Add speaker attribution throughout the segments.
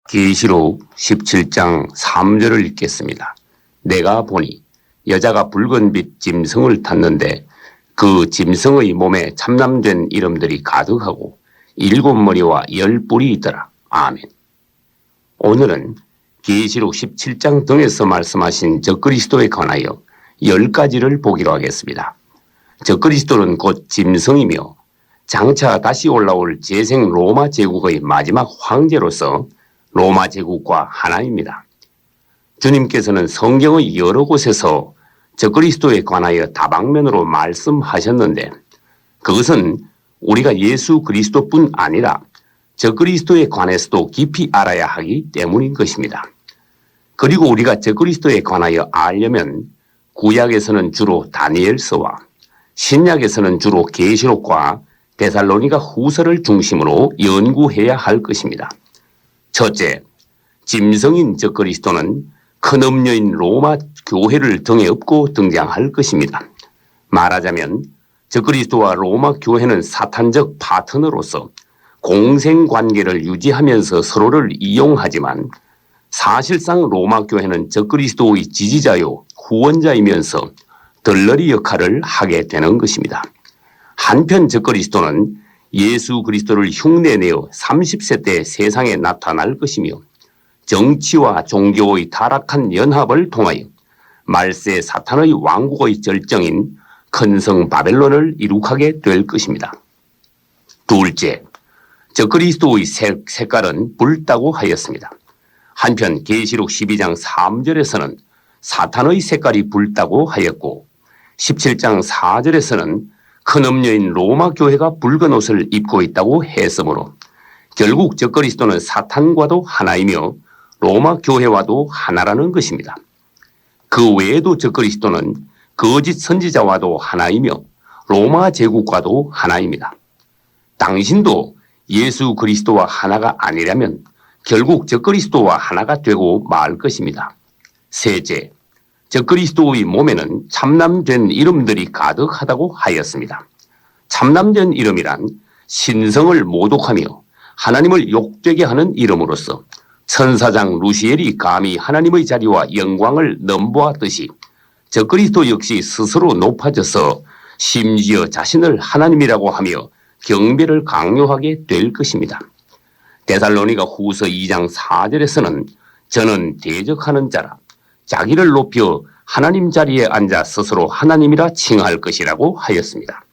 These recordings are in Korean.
Speaker 1: 계시록 17장 3절을 읽겠습니다. 내가 보니 여자가 붉은 빛 짐승을 탔는데 그 짐승의 몸에 참남된 이름들이 가득하고 7머리와 10뿔이 있더라. 아멘. 오늘은 계시록 17장 등에서 말씀하신 적그리스도에 관하여 10가지를 보기로 하겠습니다. 적그리스도는 곧 짐승이며 장차 다시 올라올 재생 로마 제국의 마지막 황제로서 로마 제국과 하나입니다. 주님께서는 성경의 여러 곳에서 적그리스도에 관하여 다방면으로 말씀하셨는데 그것은 우리가 예수 그리스도뿐 아니라 적그리스도에 관해서도 깊이 알아야 하기 때문인 것입니다. 그리고 우리가 적그리스도에 관하여 알려면 구약에서는 주로 다니엘서와 신약에서는 주로 계시록과 데살로니가 후서를 중심으로 연구해야 할 것입니다. 첫째, 짐승인 적그리스도는 큰 음녀인 로마 교회를 등에 업고 등장할 것입니다. 말하자면 적그리스도와 로마 교회는 사탄적 파트너로서 공생관계를 유지하면서 서로를 이용하지만 사실상 로마 교회는 적그리스도의 지지자요 후원자이면서 덜러리 역할을 하게 되는 것입니다. 한편 적그리스도는 예수 그리스도를 흉내내어 30세 때 세상에 나타날 것이며 정치와 종교의 타락한 연합을 통하여 말세 사탄의 왕국의 절정인 큰 성 바벨론을 이룩하게 될 것입니다. 둘째, 적그리스도의 색깔은 붉다고 하였습니다. 한편 계시록 12장 3절에서는 사탄의 색깔이 붉다고 하였고 17장 4절에서는 큰 음녀인 로마 교회가 붉은 옷을 입고 있다고 했으므로 결국 적그리스도는 사탄과도 하나이며 로마 교회와도 하나라는 것입니다. 그 외에도 적그리스도는 거짓 선지자와도 하나이며 로마 제국과도 하나입니다. 당신도 예수 그리스도와 하나가 아니라면 결국 적그리스도와 하나가 되고 말 것입니다. 셋째, 적그리스도의 몸에는 참남된 이름들이 가득하다고 하였습니다. 참남된 이름이란 신성을 모독하며 하나님을 욕되게 하는 이름으로서 천사장 루시엘이 감히 하나님의 자리와 영광을 넘보았듯이 적그리스도 역시 스스로 높아져서 심지어 자신을 하나님이라고 하며 경배를 강요하게 될 것입니다. 데살로니가 후서 2장 4절에서는 저는 대적하는 자라 자기를 높여 하나님 자리에 앉아 스스로 하나님이라 칭할 것이라고 하였습니다.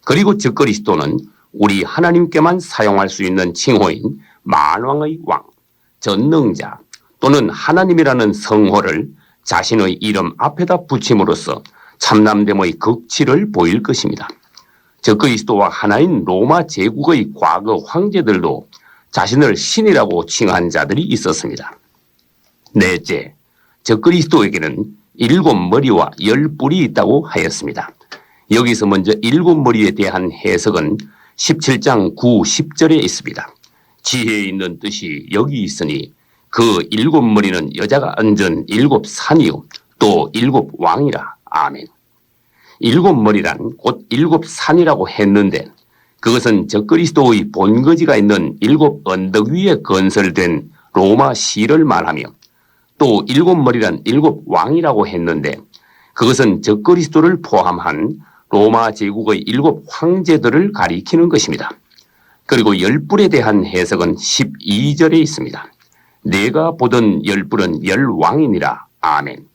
Speaker 1: 그리고 적그리스도는 우리 하나님께만 사용할 수 있는 칭호인 만왕의 왕, 전능자 또는 하나님이라는 성호를 자신의 이름 앞에다 붙임으로써 참남됨의 극치를 보일 것입니다. 적그리스도와 하나인 로마 제국의 과거 황제들도 자신을 신이라고 칭한 자들이 있었습니다. 넷째, 적그리스도에게는 7머리와 10뿔이 있다고 하였습니다. 여기서 먼저 7머리에 대한 해석은 17장 9, 10절에 있습니다. 지혜에 있는 뜻이 여기 있으니 그 7머리는 여자가 얹은 7산이요 또 7왕이라. 아멘. 7머리란 곧 7산이라고 했는데 그것은 적그리스도의 본거지가 있는 7 언덕 위에 건설된 로마 시를 말하며 또 7머리란 7왕이라고 했는데 그것은 적그리스도를 포함한 로마 제국의 7 황제들을 가리키는 것입니다. 그리고 10뿔에 대한 해석은 12절에 있습니다. 내가 보던 10뿔은 10왕이니라. 아멘.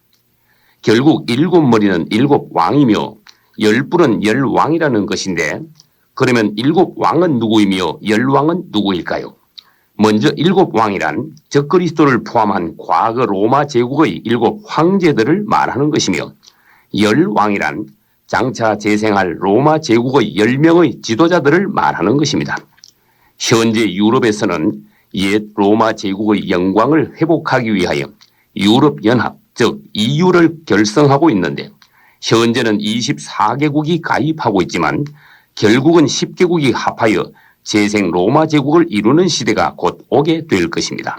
Speaker 1: 결국 7머리는 7왕이며 10뿔은 10왕이라는 것인데 그러면 7왕은 누구이며 10왕은 누구일까요? 먼저 7왕이란 적그리스도를 포함한 과거 로마 제국의 7 황제들을 말하는 것이며 10왕이란 장차 재생할 로마 제국의 10명의 지도자들을 말하는 것입니다. 현재 유럽에서는 옛 로마 제국의 영광을 회복하기 위하여 유럽연합 즉 EU를 결성하고 있는데 현재는 24개국이 가입하고 있지만 결국은 10개국이 합하여 재생 로마 제국을 이루는 시대가 곧 오게 될 것입니다.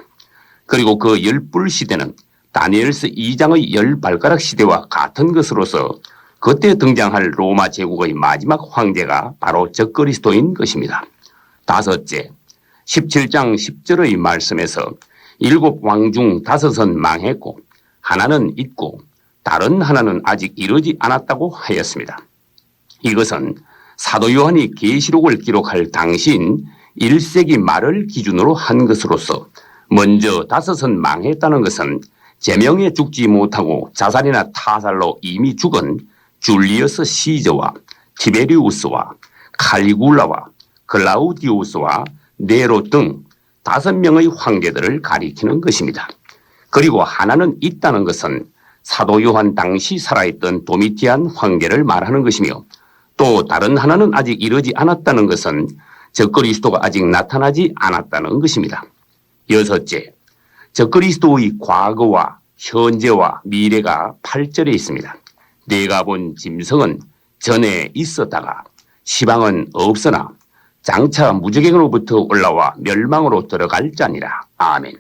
Speaker 1: 그리고 그 10뿔 시대는 다니엘서 2장의 10발가락 시대와 같은 것으로서 그때 등장할 로마 제국의 마지막 황제가 바로 적그리스도인 것입니다. 다섯째, 17장 10절의 말씀에서 일곱 왕 중 다섯은 망했고 하나는 있고 다른 하나는 아직 이르지 않았다고 하였습니다. 이것은 사도 요한이 계시록을 기록할 당시인 1세기 말을 기준으로 한 것으로서 먼저 다섯은 망했다는 것은 제명에 죽지 못하고 자살이나 타살로 이미 죽은 줄리어스 시저와 티베리우스와 칼리굴라와 클라우디우스와 네로 등 5명의 황제들을 가리키는 것입니다. 그리고 하나는 있다는 것은 사도 요한 당시 살아있던 도미티안 황제를 말하는 것이며 또 다른 하나는 아직 이르지 않았다는 것은 적그리스도가 아직 나타나지 않았다는 것입니다. 여섯째, 적그리스도의 과거와 현재와 미래가 8절에 있습니다. 내가 본 짐승은 전에 있었다가 시방은 없으나 장차 무적행으로부터 올라와 멸망으로 들어갈 자니라. 아멘.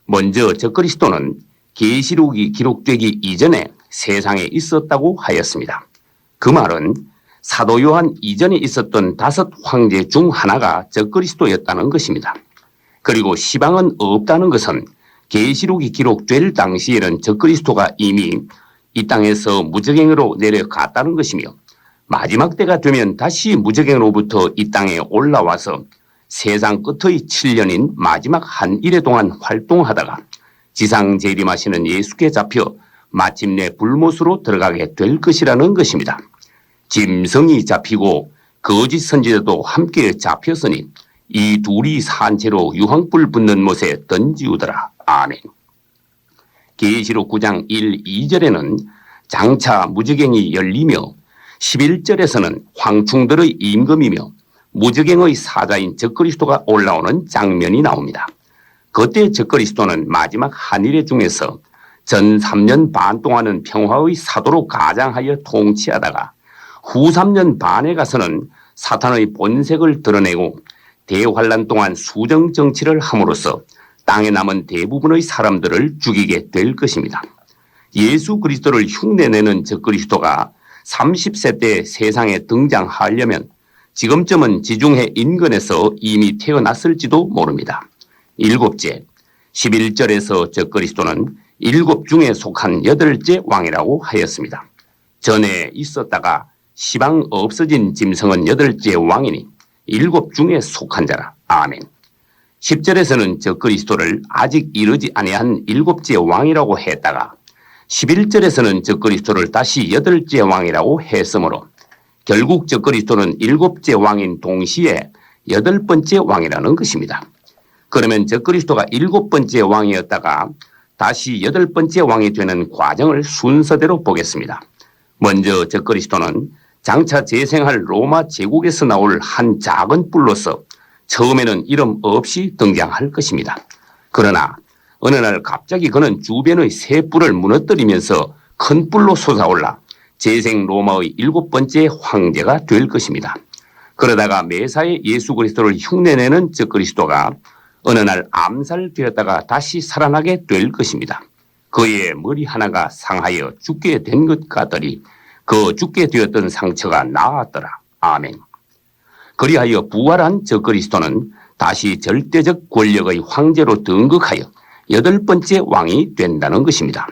Speaker 1: 먼저 적그리스도는 계시록이 기록되기 이전에 세상에 있었다고 하였습니다. 그 말은 사도 요한 이전에 있었던 5 황제 중 하나가 적그리스도였다는 것입니다. 그리고 시방은 없다는 것은 계시록이 기록될 당시에는 적그리스도가 이미 이 땅에서 무적행으로 내려갔다는 것이며 마지막 때가 되면 다시 무적행으로부터 이 땅에 올라와서 세상 끝의 7년인 마지막 한 일해 동안 활동하다가 지상 재림하시는 예수께 잡혀 마침내 불못으로 들어가게 될 것이라는 것입니다. 짐승이 잡히고 거짓 선지자도 함께 잡혔으니 이 둘이 산채로 유황불 붙는 못에 던지우더라. 아멘. 계시록 9장 1, 2절에는 장차 무적행이 열리며 11절에서는 황충들의 임금이며 무적행의 사자인 적그리스도가 올라오는 장면이 나옵니다. 그때 적그리스도는 마지막 한일의 중에서 전 3년 반 동안은 평화의 사도로 가장하여 통치하다가 후 3년 반에 가서는 사탄의 본색을 드러내고 대환란 동안 수정 정치를 함으로써 땅에 남은 대부분의 사람들을 죽이게 될 것입니다. 예수 그리스도를 흉내내는 적그리스도가 30세 때 세상에 등장하려면 지금쯤은 지중해 인근에서 이미 태어났을지도 모릅니다. 일곱째, 11절에서 적그리스도는 7 중에 속한 8째 왕이라고 하였습니다. 전에 있었다가 시방 없어진 짐승은 8째 왕이니 7 중에 속한 자라. 아멘. 10절에서는 적그리스도를 아직 이르지 아니한 7째 왕이라고 했다가 11절에서는 적그리스도를 다시 8째 왕이라고 했으므로 결국 적그리스도는 7째 왕인 동시에 8번째 왕이라는 것입니다. 그러면 적그리스도가 7번째 왕이었다가 다시 8번째 왕이 되는 과정을 순서대로 보겠습니다. 먼저 적그리스도는 장차 재생할 로마 제국에서 나올 한 작은 뿔로서 처음에는 이름 없이 등장할 것입니다. 그러나 어느 날 갑자기 그는 주변의 새 뿔을 무너뜨리면서 큰 뿔로 솟아올라 재생 로마의 7번째 황제가 될 것입니다. 그러다가 매사에 예수 그리스도를 흉내내는 적그리스도가 어느 날 암살되었다가 다시 살아나게 될 것입니다. 그의 머리 하나가 상하여 죽게 된 것 같더니 그 죽게 되었던 상처가 나았더라. 아멘. 그리하여 부활한 적그리스도는 다시 절대적 권력의 황제로 등극하여 8번째 왕이 된다는 것입니다.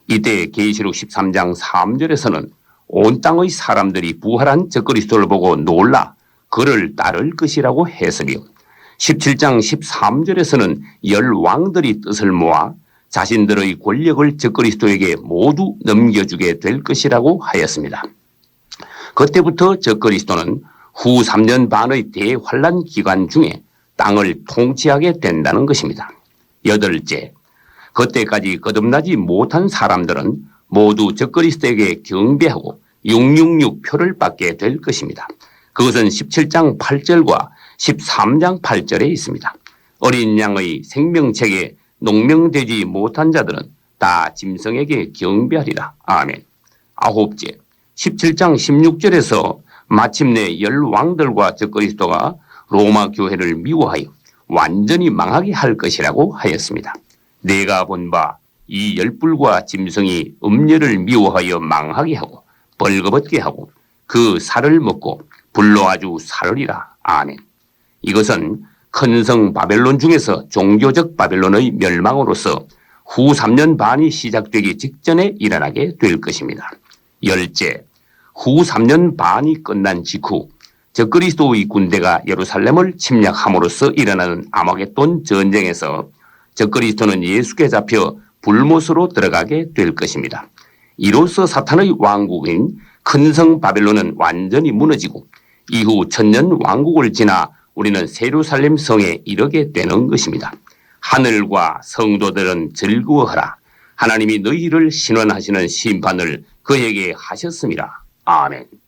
Speaker 1: 이때 계시록 13장 3절에서는 온 땅의 사람들이 부활한 적그리스도를 보고 놀라 그를 따를 것이라고 했으며 17장 13절에서는 10왕들이 뜻을 모아 자신들의 권력을 적그리스도에게 모두 넘겨주게 될 것이라고 하였습니다. 그때부터 적그리스도는 후 3년 반의 대환란 기간 중에 땅을 통치하게 된다는 것입니다. 8째, 그때까지 거듭나지 못한 사람들은 모두 적그리스도에게 경배하고 666표를 받게 될 것입니다. 그것은 17장 8절과 13장 8절에 있습니다. 어린 양의 생명책에 농명되지 못한 자들은 다 짐승에게 경배하리라. 아멘. 9째, 17장 16절에서 마침내 10왕들과 적그리스도가 로마 교회를 미워하여 완전히 망하게 할 것이라고 하였습니다. 내가 본 바 이 10뿔과 짐승이 음녀를 미워하여 망하게 하고 벌거벗게 하고 그 살을 먹고 불로 아주 사르리라. 아멘. 이것은 큰 성 바벨론 중에서 종교적 바벨론의 멸망으로서 후 3년 반이 시작되기 직전에 일어나게 될 것입니다. 열째, 후 3년 반이 끝난 직후 적그리스도의 군대가 예루살렘을 침략함으로써 일어나는 아마겟돈 전쟁에서 적그리스도는 예수께 잡혀 불못으로 들어가게 될 것입니다. 이로써 사탄의 왕국인 큰 성 바벨론은 완전히 무너지고 이후 천년 왕국을 지나 우리는 예루살렘 성에 이르게 되는 것입니다. 하늘과 성도들은 즐거워하라. 하나님이 너희를 신원하시는 심판을 그에게 하셨습니다. 아멘.